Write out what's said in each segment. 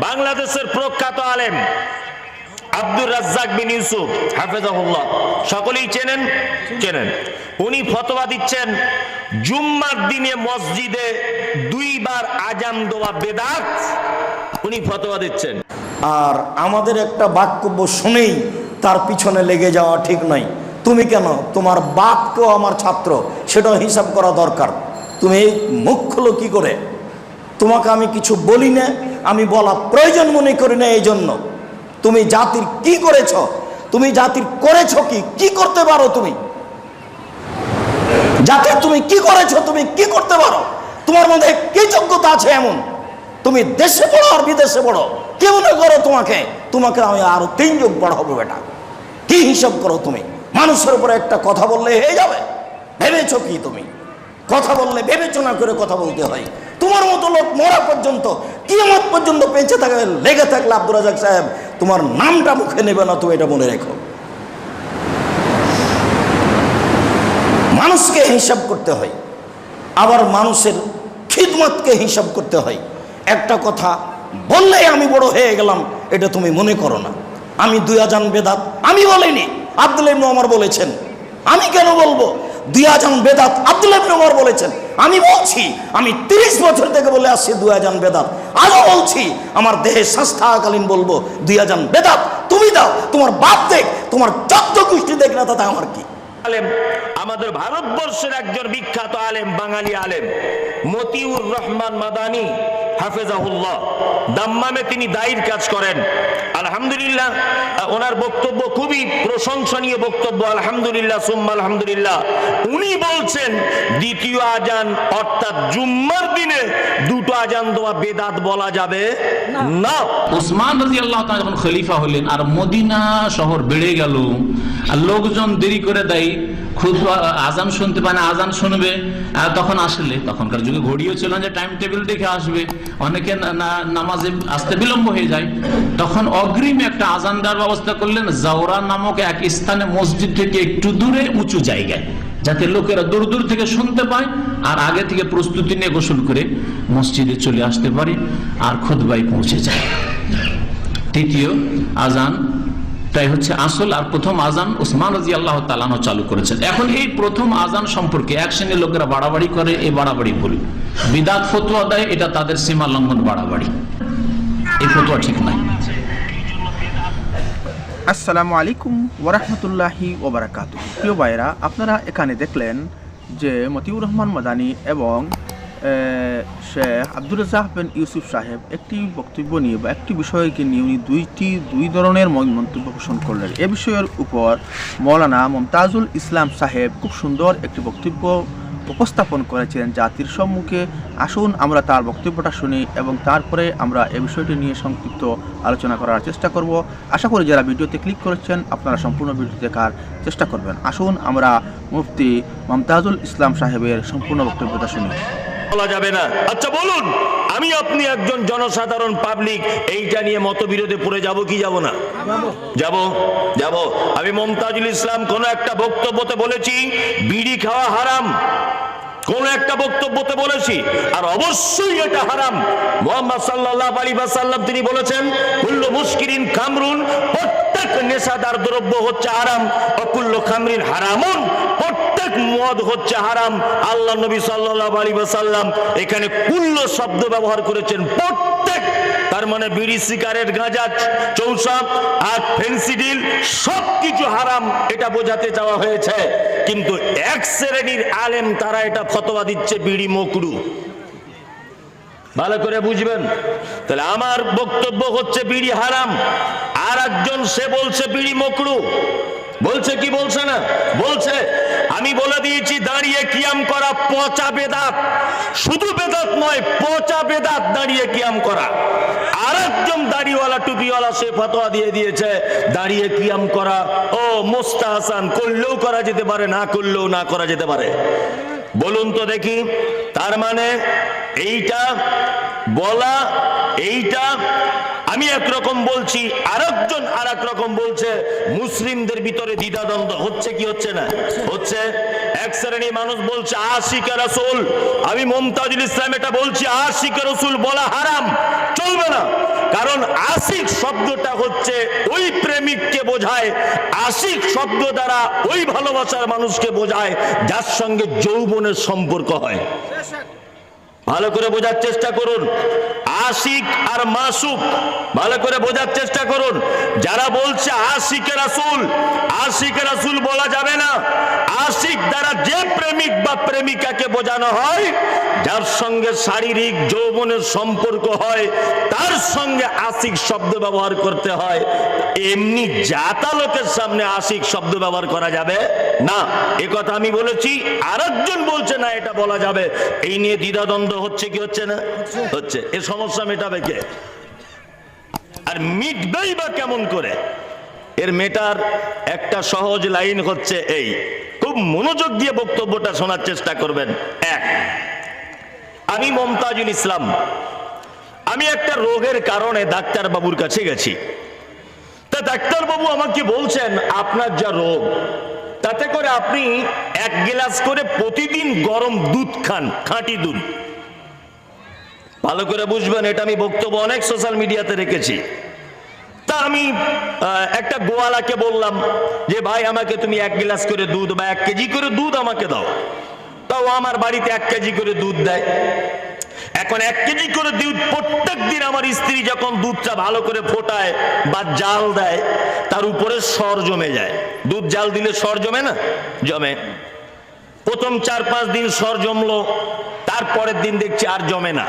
বাংলাদেশের প্রখ্যাত আলেম আব্দুর রাজ্জাক বিন ইউসুফ হাফেজাহুল্লাহ, সকলেই চেনেন। উনি ফতোয়া দিচ্ছেন জুম্মার দিনে মসজিদে 2 বার আজান দেওয়া বেদাত। উনি ফতোয়া দিচ্ছেন। আর আমাদের একটা বাক্যব্য শুনেই তার পিছনে লেগে যাওয়া ঠিক নয়। তুমি কেন, তোমার বাপকেও আমার ছাত্র, সেটাও হিসাব করা দরকার। তুমি এই মুখ খুলো কি করে? তোমাকে আমি কিছু বলি না, আমি বলা প্রয়োজন মনে করি না। এই জন্য তুমি জাতির কি করেছ, তুমি জাতির করেছ কি করতে পারো, তুমি জাতির তুমি কি করেছ, তুমি কি করতে পারো, তোমার মধ্যে কি যোগ্যতা আছে এমন? তুমি দেশে পড়ো আর বিদেশে পড়ো, কে মনে করো তোমাকে আমি আরো 3 যোগ পড়াবো? বেটা, কি হিসাব করো তুমি? মানুষের উপরে একটা কথা বললে হয়ে যাবে? ভেবেছো কি তুমি? কথা বললে বিবেচনা করে কথা বলতে হয়। তোমার মতো লোক মরা পর্যন্ত, কিয়ামত পর্যন্ত বেঁচে থাকবে, লেগে থাকলে আব্দুর রাজ্জাক সাহেব তোমার নামটা মুখে নেবে না, তুমি এটা মনে রেখো। মানুষকে হিসাব করতে হয়, আবার মানুষের খিদমতকে হিসাব করতে হয়। একটা কথা বললেই আমি বড় হয়ে গেলাম, এটা তুমি মনে করো না। আমি 2 আজান বেদাত আমি বলিনি, আব্দুল্লাহ ইবনে ওমর বলেছেন। আমি কেন বলবো? 2 আজান বেদাত আব্দুল্লাহ ইবনে ওমর বলেছেন। আমি বলছি, আমি 30 বছর থেকে বলে আসছি 2 আজান বেদাত, আজও বলছি, আমার দেহে শ্বাস থাকাকালীন বলবো 2 আজান বেদাত। তুমি দাও, তোমার বাপ দেখ, তোমার যত গোষ্ঠী দেখ না, তাতে আমার কি? আলেম, আমাদের ভারতবর্ষের একজন বিখ্যাত আলেম, বাঙালি আলেম মতিউর রহমান মাদানী হাফেজাহুল্লাহ, দাম্মামে তিনি দায়ীর কাজ করেন। আলহামদুলিল্লাহ, ওনার বক্তব্য খুবই প্রশংসনীয় বক্তব্য। আলহামদুলিল্লাহ সুম্মা আলহামদুলিল্লাহ। উনি বলছেন দ্বিতীয় আজান অর্থাৎ জুম্মার দিনে 2টো আজান দেওয়া বেদাত বলা যাবে না। ওসমান রাদিয়াল্লাহু তাআলা যখন খলিফা হলেন আর মদিনা শহর বেড়ে গেল আর লোকজন দেরি করে দেয়, খুতবা আজান শুনতে পায় না, আজান শুনবে তখন আসলে, তখনকার যুগে ঘড়িও ছিল যে টাইম টেবিল দেখে আসবে, অনেকে নামাজে আসতে বিলম্ব হয়ে যায়, তখন অগ্রিম একটা আজান দেওয়ার ব্যবস্থা করলেন জাওরা নামক এক স্থানে, মসজিদ থেকে একটু দূরে উঁচু জায়গায়, যাতে লোকেরা দূর দূর থেকে শুনতে পায় আর আগে থেকে প্রস্তুতি নিয়ে গোসল করে মসজিদে চলে আসতে পারে আর খুতবায় পৌঁছে যায়। তৃতীয় আজান তাই হচ্ছে আসল, আর প্রথম আজান ওসমান রাদিয়াল্লাহু তাআলা আনহু চালু করেছেন। এখন এই প্রথম আজান সম্পর্কে এক শ্রেণীর লোকেরা বাড়াবাড়ি করে, এই বাড়াবাড়ি ভুল, বিদআত ফতোয়া দেয়, এটা তাদের সীমা লঙ্ঘন, বাড়াবাড়ি, এই ফতোয়া ঠিক নাই। আসসালামু আলাইকুম ওয়া রাহমাতুল্লাহি ওয়া বারাকাতুহু। প্রিয় ভাইরা, আপনারা এখানে দেখলেন যে মতিউর রহমান মাদানী এবং শেখ আব্দুর রাজ্জাক বিন ইউসুফ সাহেব একটি বক্তব্য নিয়ে বা একটি বিষয়কে নিয়ে উনি দুই ধরনের মন্তব্য পোষণ করলেন। এ বিষয়ের উপর মৌলানা মুমতাজুল ইসলাম সাহেব খুব সুন্দর একটি বক্তব্য উপস্থাপন করেছেন জাতির সম্মুখে। আসুন আমরা তার বক্তব্যটা শুনি এবং তারপরে আমরা এই বিষয়টি নিয়ে সংক্ষিপ্ত আলোচনা করার চেষ্টা করব। আশা করি যারা ভিডিওতে ক্লিক করেছেন আপনারা সম্পূর্ণ ভিডিও দেখার চেষ্টা করবেন। আসুন আমরা মুফতি মুমতাজুল ইসলাম সাহেবের সম্পূর্ণ বক্তব্যটা শুনি। বলা যাবে না। আচ্ছা বলুন, আমি আপনি একজন জনসাধারণ পাবলিক এইটা নিয়ে মতবিরোধে পড়ে যাব কি যাব না? যাব। আমি মুমতাজুল ইসলাম কোন একটা বক্তব্যতে বলেছি বিড়ি খাওয়া হারাম, কোন একটা বক্তব্যতে বলেছি, আর অবশ্যই এটা হারাম। মুহাম্মদ সাল্লাল্লাহু আলাইহি ওয়াসাল্লাম তিনি বলেছেন কুল্লু মুস্কিরিন খামরুন, প্রত্যেক নেশাদার দ্রব্য হচ্ছে হারাম, অকুল্লু খামরিন হারামুন, প্রত্যেক মদ হচ্ছে হারাম। আল্লাহ নবী সাল্লাল্লাহু আলাইহি ওয়াসাল্লাম এখানে কুল্লু শব্দ ব্যবহার করেছেন, প্রত্যেক, তার মানে বিড়ি, সিগারেট, গাঁজা, চৌসা আর ফেন্সিডিল সবকিছু হারাম, এটা বোঝাতে চাওয়া হয়েছে। কিন্তু এক শ্রেণীর আলেম তারা এটা ফতোয়া দিচ্ছে বিড়ি মকরু। ভালো করে বুঝবেন। তাহলে আমার বক্তব্য হচ্ছে বিড়ি হারাম, আর একজন সে বলছে বিড়ি মকরু। বলছে কি বলছে না? বলছে। আমি বলে দিয়েছি দাঁড়িয়ে কিয়াম করা পচা বেদাত, শুধু বেদাত নয়, পচা বেদাত দাঁড়িয়ে কিয়াম করা। আর একজন দাড়িওয়ালা টুপিওয়ালা সে ফতোয়া দিয়ে দিয়েছে দাঁড়িয়ে কিয়াম করা ও মুস্তাহসান, করলেও করা যেতে পারে, না করলেও না করা যেতে পারে। বলুন তো দেখি, তার মানে এইটা বলা, এইটা আমি একরকম বলছি, আরেকজন আর এক রকম বলছে। মুসলিমদের ভিতরে দ্বিধাদ্বন্দ্ব হচ্ছে কি হচ্ছে না? হচ্ছে। এক শ্রেণীর মানুষ বলছে আশিকে রাসূল, আমি মুমতাজুল ইসলাম এটা বলছি আশিকে রাসূল বলা হারাম, চলবে না। কারণ আশিক শব্দটা হচ্ছে ওই প্রেমিককে বোঝায়, আশিক শব্দ দ্বারা ওই ভালোবাসার মানুষকে বোঝায় যার সঙ্গে যৌবনের সম্পর্ক হয়। ভালো করে বোঝার চেষ্টা করুন। আশিক আর মাসুক ভালো করে বোঝার চেষ্টা করুন। যারা বলছে আশিকে রাসূল, আশিকে রাসূল বলা যাবে না। আশিক দ্বারা যে প্রেমিক বা প্রেমিকাকে বোঝানো হয় যার সঙ্গে শারীরিক যৌবনের সম্পর্ক হয় তার সঙ্গে আশিক শব্দ ব্যবহার করতে হয়। এমনি জাতা লোকের সামনে আশিক শব্দ ব্যবহার করা যাবে না। এ কথা আমি বলেছি, আরেকজন বলছে না এটা বলা যাবে। এই নিয়ে দ্বিধাদ্বন্দ্ব হচ্ছে কি হচ্ছে না? হচ্ছে। এ সমস্যা মেটাবে কে? আর মিটবেই বা কেমন করে? এর মেটার একটা সহজ লাইন হচ্ছে এই, খুব মনোযোগ দিয়ে বক্তব্যটা শোনার চেষ্টা করবেন। এক, আমি মমতাজুল ইসলাম, আমি একটা রোগের কারণে ডাক্তার বাবুর কাছে গেছি। তা ডাক্তার বাবু আমাকে বলছেন আপনার যা রোগ তাতে করে আপনি 1 গ্লাস করে প্রতিদিন গরম দুধ খান, খাঁটি দুধ। ভালো করে বুঝবেন, এটা আমি বক্তব্য অনেক সোশ্যাল মিডিয়াতে রেখেছি। তা আমি একটা গোয়ালাকে বললাম যে ভাই আমাকে তুমি 1 গ্লাস করে দুধ বা 1 কেজি করে দুধ আমাকে দাও। তাও আমার বাড়িতে 1 কেজি করে দুধ দেয়। এখন 1 কেজি করে দুধ প্রত্যেক দিন আমার স্ত্রী যখন দুধটা ভালো করে ফোটায় বা জাল দেয় তার উপরে সর জমে যায়। দুধ জাল দিলে সর জমে না? জমে। প্রথম 4-5 দিন সর জমলো, তারপরের দিন দেখছি আর জমে না।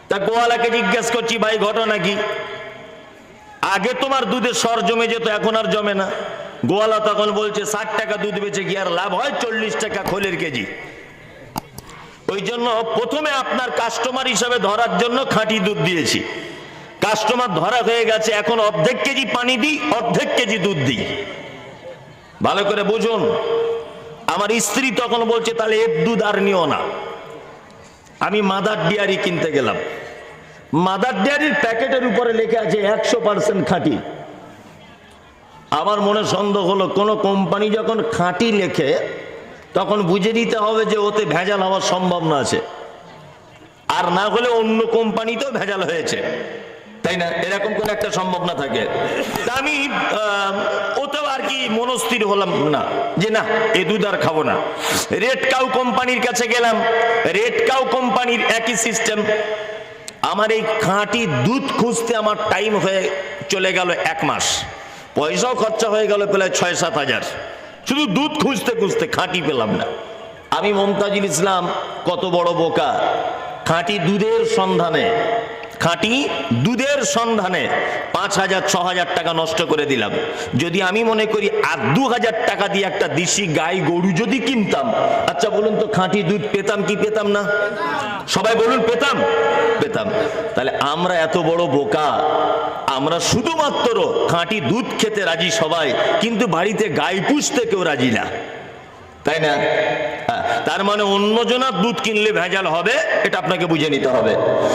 তা গোয়ালাকে জিজ্ঞেস করছি ভাই ঘটনা কি? আগে তোমার দুধে সর জমে যেত, এখন আর জমে না। গোয়ালা তখন বলছে 60 টাকা দুধ বেচে কি আর লাভ হয়? 40 টাকা খোলের কেজি। ওই জন্য প্রথমে আপনার কাস্টমার হিসাবে ধরার জন্য খাঁটি দুধ দিয়েছি। কাস্টমার ধরা হয়ে গেছে, এখন অর্ধেক কেজি পানি দিই, অর্ধেক কেজি দুধ দিই। ভালো করে বুঝুন। আমার স্ত্রী তখন বলছে তাহলে এর দুধ আর নিও না। আমি মাদার ডেয়ারি কিনতে গেলাম। মাদার ডেয়ারির প্যাকেটের উপরে লেখা আছে 100% খাঁটি। আমার মনে সন্দেহ হলো, কোন কোম্পানি যখন খাঁটি লেখে তখন বুঝে নিতে হবে যে ওতে ভেজাল হওয়ার সম্ভাবনা আছে, আর না হলে অন্য কোম্পানিতেও ভেজাল হয়েছে, তাই না? এরকম কোন একটা সম্ভাবনা থাকে। তা আমি ওতেও আর কি মনস্থির হলাম না যে না এ দুধ আর খাবো না। রেড কাউ কোম্পানির কাছে গেলাম। রেড কাউ কোম্পানির একই সিস্টেম। আমার এই খাঁটি দুধ খুঁজতে আমার টাইম হয়ে চলে গেল 1 মাস। পয়সাও খরচা হয়ে গেল প্রায় 6-7 হাজার, শুধু দুধ খুঁজতে খুঁজতে খাঁটি পেলাম না। আমি মমতাজুল ইসলাম কত বড় বোকা! খাঁটি দুধের সন্ধানে, খাঁটি দুধের সন্ধানে 5,000-6,000 টাকা নষ্ট করে দিলাম। যদি আমি মনে করি আর 2,000 টাকা দিয়ে একটা দেশি গাই গরু যদি কিনতাম, আচ্ছা বলুন তো খাঁটি দুধ পেতাম কি পেতাম না? সবাই বলুন পেতাম? পেতাম। তাহলে আমরা এত বড় বোকা, আমরা শুধুমাত্র খাঁটি দুধ খেতে রাজি সবাই, কিন্তু বাড়িতে গাই পুষতে কেউ রাজি না, তাই না? তার মানে অন্যজনের দুধ কিনলে ভেজাল হবে, এটা আপনাকে বুঝে নিতে হবে।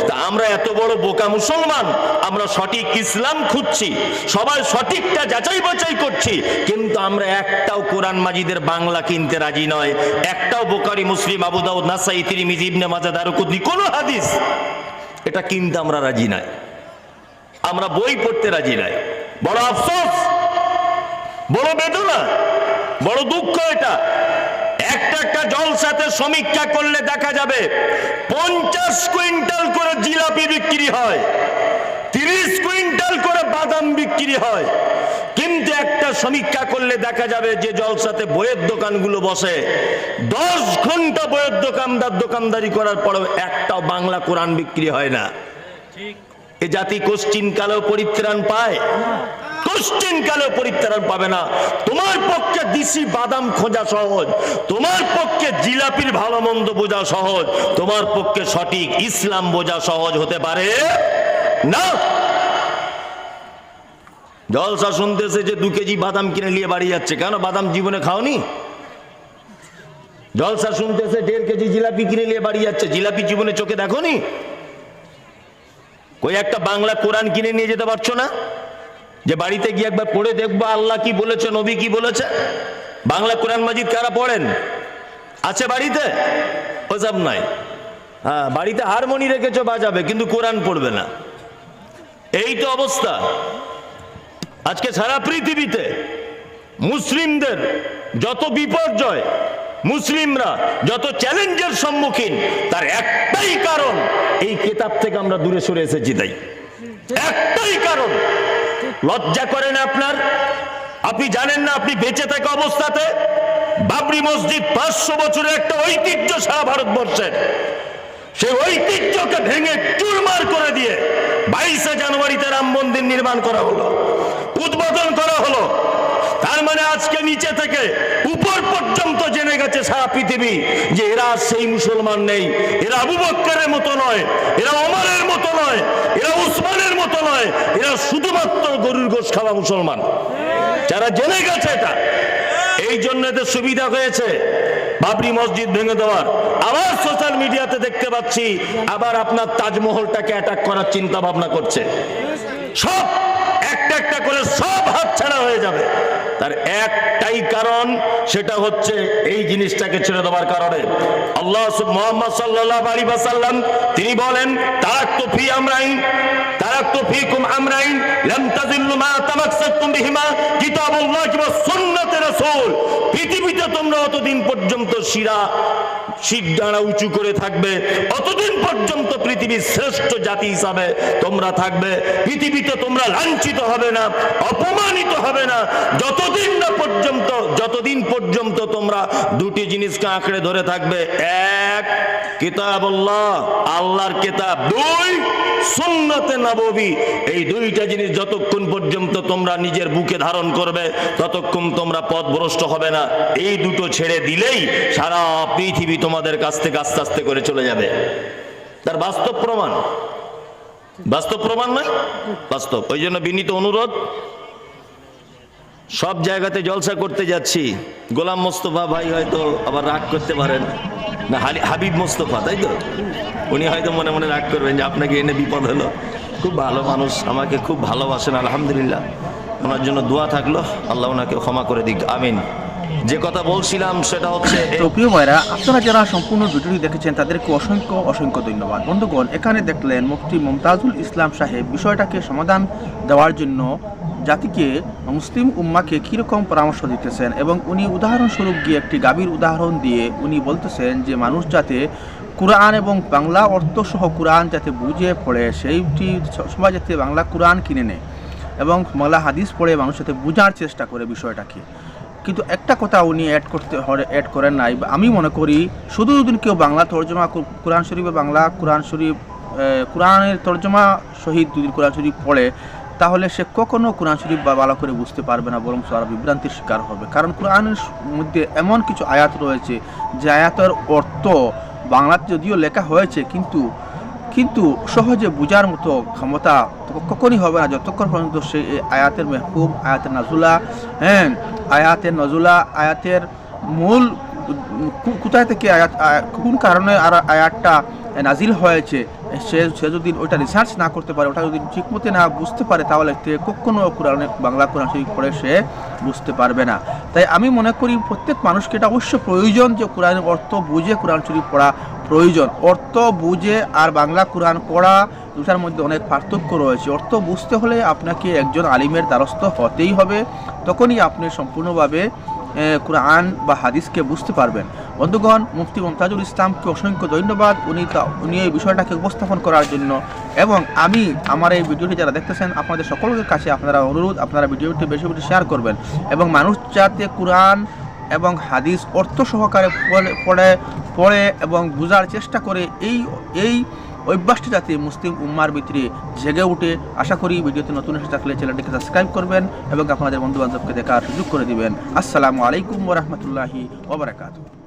তা আমরা এত বড় বোকা মুসলমান, আমরা সঠিক ইসলাম খুঁজছি, সবাই সঠিকটা যাচাই বাছাই করছি, কিন্তু আমরা একটাও কোরআন মাজিদের বাংলা কিনতে রাজি নয়। একটাও বুখারী, মুসলিম, আবু দাউদ, নাসাই, তিরমিজি, ইবনে মাজাহ, দারকুতনি কোন হাদিস এটা কিনতে আমরা রাজি নাই। আমরা বই পড়তে রাজি নাই। বড় আফসোস, বড় বেদনা, বড় দুঃখ এটা। একটা জলসাতে সমীক্ষা করলে দেখা যাবে 50 কুইন্টাল করে জিলাপি বিক্রি হয়, 30 কুইন্টাল করে বাদাম বিক্রি হয়, কিন্তু একটা সমীক্ষা করলে দেখা যাবে যে জলসাতে বইয়ের দোকানগুলো বসে 10 ঘন্টা বইয়ের দোকানদারি করার পরেও একটাও বাংলা কোরআন বিক্রি হয় না। এ জাতি কোশ্চিন কালেও পরিত্রাণ পায়? কোশ্চিন কালেও পরিত্রাণ পাবে না। তোমার পক্ষে দিশি বাদাম খোঁজা সহজ, তোমার পক্ষে জিলাপির ভালো মন্দ বোঝা সহজ, তোমার পক্ষে সঠিক ইসলাম বোঝা সহজ হতে পারে না। জলসা শুনতেছে যে 2 কেজি বাদাম কিনে নিয়ে বাড়ি যাচ্ছে, কেন বাদাম জীবনে খাওনি? জলসা শুনতেছে 1.5 কেজি জিলাপি কিনে নিয়ে বাড়ি যাচ্ছে, জিলাপি জীবনে চোখে দেখোনি? কই একটা বাংলা কোরআন কিনে নিয়ে যেতে পারছো না যে বাড়িতে গিয়ে একবার পড়ে দেখবো আল্লাহ কি বলেছে, নবী কি বলেছে? বাংলা কোরআন মাজিদ কারা পড়েন? আছে বাড়িতে? ওসব নাই। হ্যাঁ, বাড়িতে হারমোনি রেখেছো বাজাবে, কিন্তু কোরআন পড়বে না। এই তো অবস্থা আজকে সারা পৃথিবীতে। মুসলিমদের যত বিপর্যয়, মুসলিমরা যত চ্যালেঞ্জের সম্মুখীন, তার একটাই কারণ, এই কিতাব থেকে আমরা দূরে সরে এসেছি। তাই একটাই কারণ। লজ্জা করে না আপনার? আপনি জানেন না আপনি বেঁচে থাকা অবস্থাতে বাবরি মসজিদ 500 বছরের একটা ঐতিহ্য সারা ভারতবর্ষের, সেই ঐতিহ্যকে ভেঙে চুরমার করে দিয়ে 22শে জানুয়ারিতে রাম মন্দির নির্মাণ করা হলো, উদ্বোধন করা হলো। তার মানে আজকে নিচে থেকে উপর পর্যন্ত জেনে গেছে সারা পৃথিবী যে এরা সেই মুসলমান নেই, এরা আবু বকরের মতো নয়, এরা ওমরের মতো নয়, এরা উসমানের মতো নয়, এরা শুধুমাত্র গরুর গোশত খাওয়া মুসলমান। যারা জেনে গেছে এটা, এই জন্য এদের সুবিধা হয়েছে বাবরি মসজিদ ভেঙে দেওয়ার। আবার সোশ্যাল মিডিয়াতে দেখতে পাচ্ছি আবার আপনার তাজমহলটাকে অ্যাটাক করার চিন্তা ভাবনা করছে। সব একটা একটা করে সব হাতছাড়া হয়ে যাবে। তার একটাই কারণ, সেটা হচ্ছে এই জিনিসটাকে ছেড়ে দেওয়ার কারণে। আল্লাহ মুহাম্মদ সাল্লাল্লাহু আলাইহি ওয়াসাল্লাম তিনি বলেন, তারাকতু ফি আমরাইন, তারাকতু ফিকুম আমরাইন লাম তাযিল্লু মা তামাসসাকতুম বিহিমা কিতাবুল্লাহ ওয়া সুন্নাতে রাসূল। পৃথিবীতে তোমরা অতদিন পর্যন্ত শিরদাঁড়া উঁচু করে থাকবে, অতদিন পর্যন্ত পৃথিবীর শ্রেষ্ঠ জাতি হিসাবে তোমরা থাকবে। পৃথিবীতে তোমরা লাঞ্ছিত হবে না, অপমানিত হবে না, যতদিন পর্যন্ত তোমরা দুটি জিনিসকে আঁকড়ে ধরে থাকবে। এক, কিতাবুল্লাহ, আল্লাহর কিতাব। দুই, সুন্নতে নববী। এই দুইটা জিনিস যতক্ষণ পর্যন্ত তোমরা নিজের বুকে ধারণ করবে, ততক্ষণ তোমরা পথভ্রষ্ট হবে না। এই দুটো ছেড়ে দিলেই সারা পৃথিবী তোমাদের কাছ থেকে আস্তে আস্তে করে চলে যাবে। তার বাস্তব প্রমাণ, বাস্তব প্রমাণ নয়, বাস্তব। ওই জন্য বিনীত অনুরোধ, সব জায়গাতে জলসা করতে যাচ্ছি, গোলাম মোস্তফা ভাই হয়তো আবার রাগ করতে পারেন না, হাবিব মোস্তফা, তাই তো? উনি হয়তো মনে মনে রাগ করবেন যে আপনাকে এনে বিপদ হলো। খুব ভালো মানুষ, আমাকে খুব ভালোবাসেন, আলহামদুলিল্লাহ। ওনার জন্য দোয়া থাকলো, আল্লাহ ওনাকে ক্ষমা করে দিক, আমিন। যে কথা বলছিলাম সেটা হচ্ছে, তো প্রিয় ভাইরা, আপনারা যারা সম্পূর্ণ ভিডিওটি দেখেছেন তাদেরকে অসংখ্য অসংখ্য ধন্যবাদ। বন্ধুগণ, এখানে দেখলেন মুফতি মুমতাজুল ইসলাম সাহেব বিষয়টাকে সমাধান দেওয়ার জন্য জাতিকে, মুসলিম উম্মাকে কীরকম পরামর্শ দিতেছেন, এবং উনি উদাহরণস্বরূপ গিয়ে একটি গাভীর উদাহরণ দিয়ে উনি বলতেছেন যে মানুষ যাতে কোরআন এবং বাংলা অর্থসহ কোরআন যাতে বুঝে পড়ে, সেইটি সবাই যাতে বাংলা কোরআন কিনে নেয় এবং বাংলা হাদিস পড়ে মানুষ যাতে বোঝার চেষ্টা করে বিষয়টাকে। কিন্তু একটা কথা উনি অ্যাড করেন নাই, আমি মনে করি শুধু যদি কেউ বাংলা তর্জমা কোরআন শরীফে বাংলা কোরআন শরীফ কোরআনের তর্জমা সহিত যদি কোরআন শরীফ পড়ে, তাহলে সে কখনো কোরআন শরীফ বা ভালো করে বুঝতে পারবে না, বরং আরও বিভ্রান্তির শিকার হবে। কারণ কোরআনের মধ্যে এমন কিছু আয়াত রয়েছে যে আয়াতের অর্থ বাংলাতে যদিও লেখা হয়েছে, কিন্তু সহজে বোঝার মতো ক্ষমতা কখনই হবে না যতক্ষণ পর্যন্ত সেই আয়াতের মেহফুম, আয়াতের নাজুলা, আয়াতের নজুলা, আয়াতের মূল কোথায় থেকে আয়াত, কোন কারণে আর আয়াতটা নাজিল হয়েছে, সে যদি ওইটা রিসার্চ না করতে পারে, ওটা যদি ঠিকমতো না বুঝতে পারে, তাহলে কখনো বাংলা কোরআন শরীফ পড়ে সে বুঝতে পারবে না। তাই আমি মনে করি প্রত্যেক মানুষকে এটা অবশ্য প্রয়োজন যে কোরআনের অর্থ বুঝে কোরআন শরীফ পড়া প্রয়োজন। অর্থ বুঝে আর বাংলা কোরআন পড়া দুটার মধ্যে অনেক পার্থক্য রয়েছে। অর্থ বুঝতে হলে আপনাকে একজন আলিমের দ্বারস্থ হতেই হবে, তখনই আপনি সম্পূর্ণভাবে কোরআন বা হাদিসকে বুঝতে পারবেন। বন্ধুগণ, মুফতি মুমতাজুল ইসলামকে অসংখ্য ধন্যবাদ উনি এই বিষয়টাকে উপস্থাপন করার জন্য। এবং আমি আমার এই ভিডিওটি যারা দেখতেছেন, আপনাদের সকলের কাছে আপনারা অনুরোধ, আপনারা ভিডিওটি বেশি বেশি শেয়ার করবেন এবং মানুষ যাতে কোরআন এবং হাদিস অর্থ সহকারে পড়ে এবং বোঝার চেষ্টা করে, এই অভ্যাসটি যাতে মুসলিম উম্মার ভিতরে জেগে উঠে। আশা করি ভিডিওতে নতুন এসে থাকলে চ্যানেলটিকে সাবস্ক্রাইব করবেন এবং আপনাদের বন্ধু বান্ধবকে দেখার সুযোগ করে দিবেন। আসসালামু আলাইকুম ওয়া রাহমাতুল্লাহি ওয়া বারাকাতুহু।